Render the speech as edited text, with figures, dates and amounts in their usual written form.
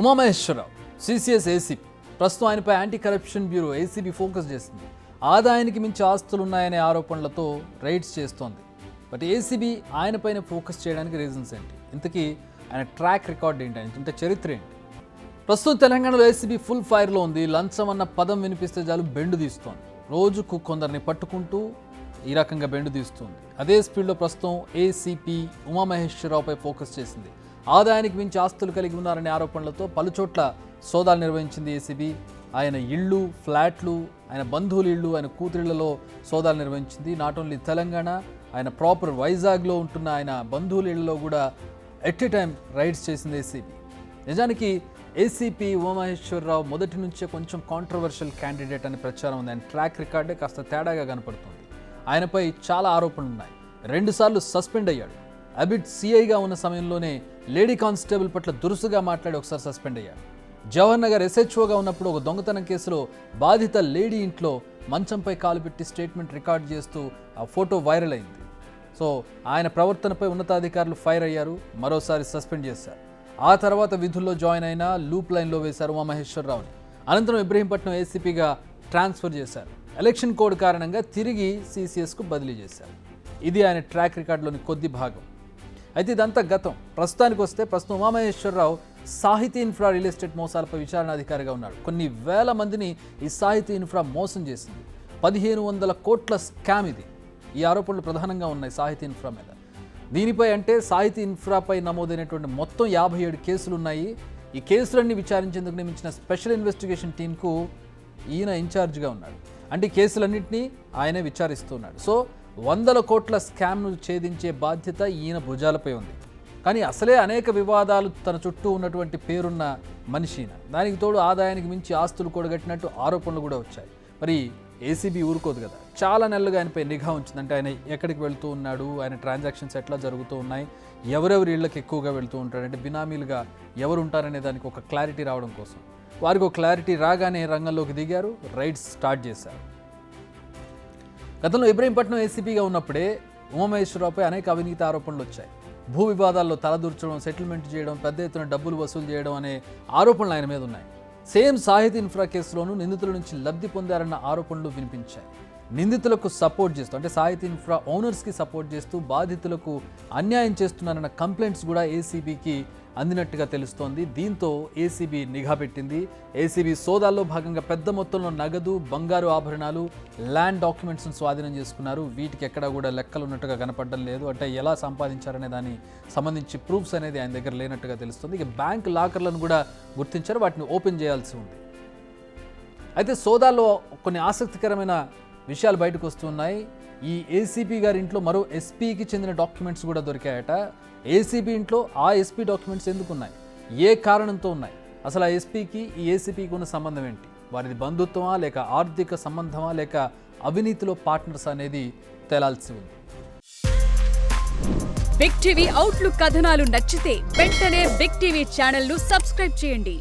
Umamaheswararao CCS ACP ప్రస్తుతం ఆయనపై anti corruption bureau ACB focus చేసింది. ఆదాయానికి మించి ఆస్తులున్నాయనే ఆరోపణలతో రైడ్స్ చేస్తోంది. బట్ ఏసీబీ ఆయనపైన ఫోకస్ చేయడానికి రీజన్స్ ఏంటి, ఇంతకీ ఆయన ట్రాక్ రికార్డ్ ఏంటి, అంటే చరిత్ర ఏంటి? ప్రస్తుతం తెలంగాణలో ఏసీబీ ఫుల్ ఫైర్లో ఉంది. లంచం అన్న పదం వినిపిస్తే చాలు బెండు తీస్తోంది. రోజుకు కొందరిని పట్టుకుంటూ ఈ రకంగా బెండు తీస్తుంది. అదే స్పీడ్లో ప్రస్తుతం ఏసీపీ ఉమామహేశ్వరరావుపై ఫోకస్ చేసింది. ఆదాయానికి మించి ఆస్తులు కలిగి ఉన్నారనే ఆరోపణలతో పలుచోట్ల సోదాలు నిర్వహించింది ఏసీబీ. ఆయన ఇళ్ళు, ఫ్లాట్లు, ఆయన బంధువుల ఇళ్ళు, ఆయన కూతురిళ్లలో సోదాలు నిర్వహించింది. నాట్ ఓన్లీ తెలంగాణ, ఆయన ప్రాపర్ వైజాగ్లో ఉంటున్న ఆయన బంధువుల ఇళ్లలో కూడా ఎట్ ఎ టైం రైడ్స్ చేసింది ఏసీబీ. నిజానికి ఏసీపీ ఉమామహేశ్వరరావు మొదటి నుంచే కొంచెం కాంట్రవర్షియల్ క్యాండిడేట్ అనే ప్రచారం ఉంది. ఆయన ట్రాక్ రికార్డే కాస్త తేడాగా కనపడుతుంది. ఆయనపై చాలా ఆరోపణలు ఉన్నాయి. 2 సార్లు సస్పెండ్ అయ్యాడు. అబిడ్ సిఐగా ఉన్న సమయంలోనే లేడీ కానిస్టేబుల్ పట్ల దురుసుగా మాట్లాడి ఒకసారి సస్పెండ్ అయ్యాడు. జవహర్ నగర్ ఎస్హెచ్ఓగా ఉన్నప్పుడు ఒక దొంగతనం కేసులో బాధిత లేడీ ఇంట్లో మంచంపై కాలు పెట్టి స్టేట్మెంట్ రికార్డ్ చేస్తూ ఆ ఫోటో వైరల్ అయింది. సో ఆయన ప్రవర్తనపై ఉన్నతాధికారులు ఫైర్ అయ్యారు, మరోసారి సస్పెండ్ చేశారు. ఆ తర్వాత విధుల్లో జాయిన్ అయిన లూప్ లైన్లో వేశారు ఉమామహేశ్వరరావుని. అనంతరం ఇబ్రహీంపట్నం ఏసీపీగా ట్రాన్స్ఫర్ చేశారు. ఎలక్షన్ కోడ్ కారణంగా తిరిగి సిసిఎస్కు బదిలీ చేశారు. ఇది ఆయన ట్రాక్ రికార్డులోని కొద్ది భాగం. అయితే ఇదంతా గతం. ప్రస్తుతానికి వస్తే ప్రస్తుతం ఉమామహేశ్వరరావు సాహితీ ఇన్ఫ్రా రియల్ ఎస్టేట్ మోసాలపై విచారణాధికారిగా ఉన్నాడు. కొన్ని వేల మందిని ఈ సాహితీ ఇన్ఫ్రా మోసం చేసింది. 1500 కోట్ల స్కామ్ ఇది. ఈ ఆరోపణలు ప్రధానంగా ఉన్నాయి సాహితీ ఇన్ఫ్రా మీద. దీనిపై అంటే సాహితీ ఇన్ఫ్రాపై నమోదైనటువంటి మొత్తం 57 కేసులు ఉన్నాయి. ఈ కేసులన్నీ విచారించేందుకు నియమించిన స్పెషల్ ఇన్వెస్టిగేషన్ టీంకు ఈయన ఇన్ఛార్జ్గా ఉన్నాడు. అంటే ఈ కేసులన్నింటినీ ఆయనే విచారిస్తున్నాడు. సో 100 కోట్ల స్కామ్ను ఛేదించే బాధ్యత ఈయన భుజాలపై ఉంది. కానీ అసలే అనేక వివాదాలు తన చుట్టూ ఉన్నటువంటి పేరున్న మనిషి. దానికి తోడు ఆదాయానికి మించి ఆస్తులు కూడగట్టినట్టు ఆరోపణలు కూడా వచ్చాయి. మరి ఏసీబీ ఊరుకోదు కదా, చాలా నెలలుగా ఆయనపై నిఘా ఉంచింది. అంటే ఆయన ఎక్కడికి వెళ్తూ ఉన్నాడు, ఆయన ట్రాన్సాక్షన్స్ ఎట్లా జరుగుతూ ఉన్నాయి, ఎవరెవరి ఇళ్ళకి ఎక్కువగా వెళ్తూ ఉంటాడు, అంటే బినామీలుగా ఎవరు ఉంటారనే దానికి ఒక క్లారిటీ రావడం కోసం వారికి ఒక క్లారిటీ రాగానే రంగంలోకి దిగారు, రైడ్స్ స్టార్ట్ చేశారు. గతంలో ఇబ్రహీంపట్నం ఏసీపీగా ఉన్నప్పుడే ఉమామహేశ్వరరావుపై అనేక అవినీతి ఆరోపణలు వచ్చాయి. భూ వివాదాల్లో తలదూర్చడం, సెటిల్మెంట్ చేయడం, పెద్ద ఎత్తున డబ్బులు వసూలు చేయడం అనే ఆరోపణలు ఆయన మీద ఉన్నాయి. సేమ్ సాహితీ ఇన్ఫ్రా కేసులోనూ నిందితుల నుంచి లబ్ధి పొందారన్న ఆరోపణలు వినిపించాయి. నిందితులకు సపోర్ట్ చేస్తూ, అంటే సాహితీ ఇన్ఫ్రా ఓనర్స్కి సపోర్ట్ చేస్తూ బాధితులకు అన్యాయం చేస్తున్నారన్న కంప్లైంట్స్ కూడా ఏసీబీకి అందినట్టుగా తెలుస్తోంది. దీంతో ఏసీబీ నిఘా పెట్టింది. ఏసీబీ సోదాల్లో భాగంగా పెద్ద మొత్తంలో నగదు, బంగారు ఆభరణాలు, ల్యాండ్ డాక్యుమెంట్స్ను స్వాధీనం చేసుకున్నారు. వీటికి ఎక్కడా కూడా లెక్కలు ఉన్నట్టుగా కనపడడం లేదు. అంటే ఎలా సంపాదించారనే దానికి సంబంధించి ప్రూఫ్స్ అనేది ఆయన దగ్గర లేనట్టుగా తెలుస్తుంది. ఇక బ్యాంక్ లాకర్లను కూడా గుర్తించారు, వాటిని ఓపెన్ చేయాల్సి ఉంది. అయితే సోదాల్లో కొన్ని ఆసక్తికరమైన విషయాలు బయటకు వస్తున్నాయి. ఈ ఏసీపీ గారి ఇంట్లో మరో ఎస్పీకి చెందిన డాక్యుమెంట్స్ కూడా దొరికాయట. ఏసీబీ ఇంట్లో ఆ ఎస్పీ డాక్యుమెంట్స్ ఎందుకున్నాయి, ఏ కారణంతో ఉన్నాయి, అసలు ఆ ఎస్పీకి ఈ ఏసీపీకి ఉన్న సంబంధం ఏంటి, వారిది బంధుత్వమా లేక ఆర్థిక సంబంధమా లేక అవినీతిలో పార్ట్నర్స్ అనేది తేలాల్సి ఉంది. బిగ్ టీవీ అవుట్లుక్ కథనాలు నచ్చితే వెంటనే బిగ్ టీవీ ఛానల్ ను సబ్స్క్రైబ్ చేయండి.